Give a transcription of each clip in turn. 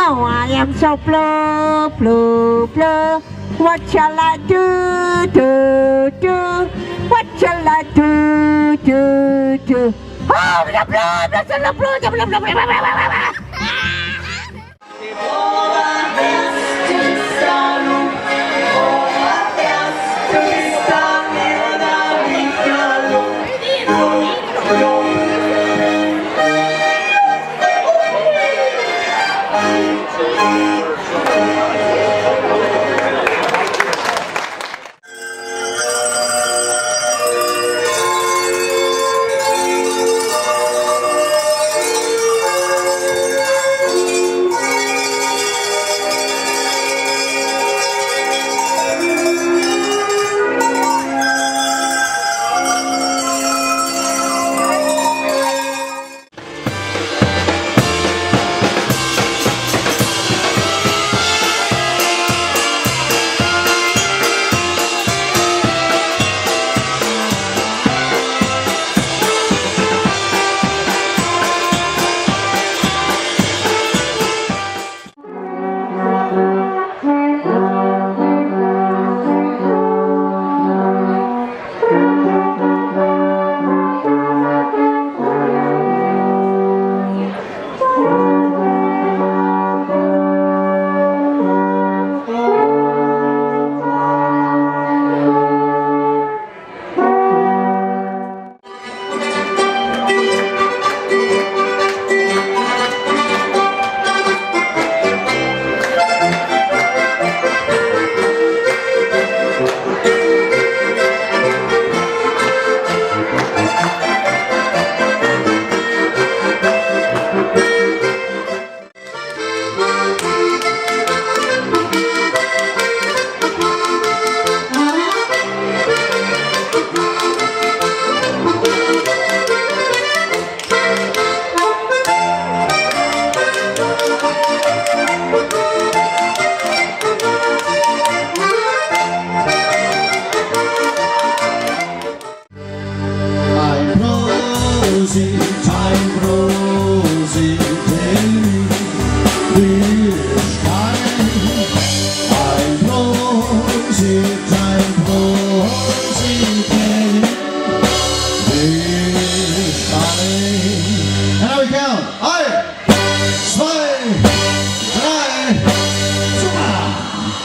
Oh, I am so blue, blue, blue. What shall I do, do, do? What shall I do, do, do? Oh, the blue, the blue, the blue, the blue.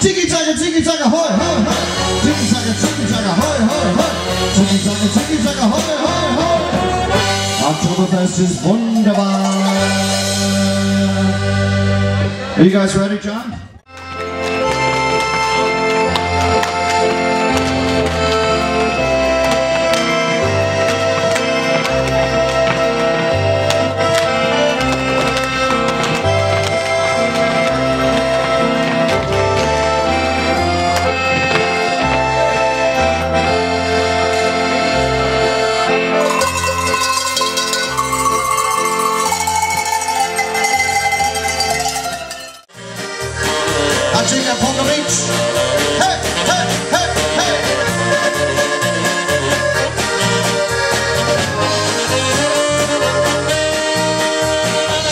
Tiki taka, hoi, hoi, hoi. Tiki taka, hoi, hoi, hoi. Tiki taka, hoi, hoi, hoi. Oktoberfest ist wunderbar. Are you guys ready, John? I drink up on the beach. Hey, hey, hey, hey.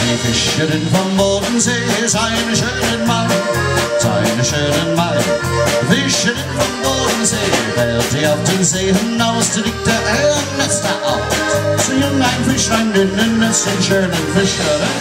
Die Fischerin vom Bodensee ist eine schöne Mann, eine schöne Mann. Fischerin vom Bodensee, fährt sie auf den See hinaus, da liegt der Ernest da auf. Sie und ein Fischlein in den Netz, den schönen Fischerin.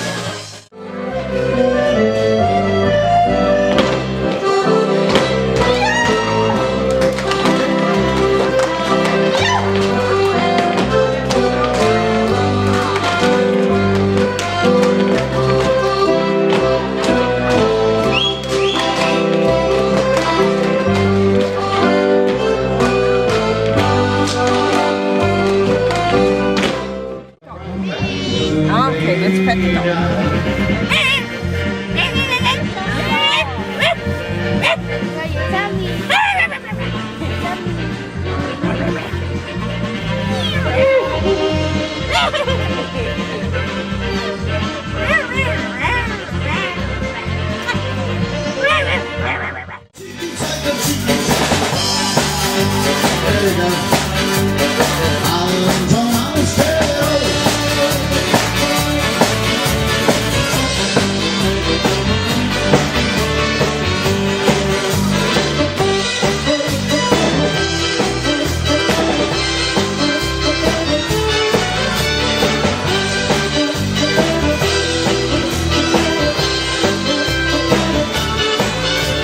Okay, let's pet the dog. There you go.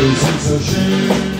Es ist so schön.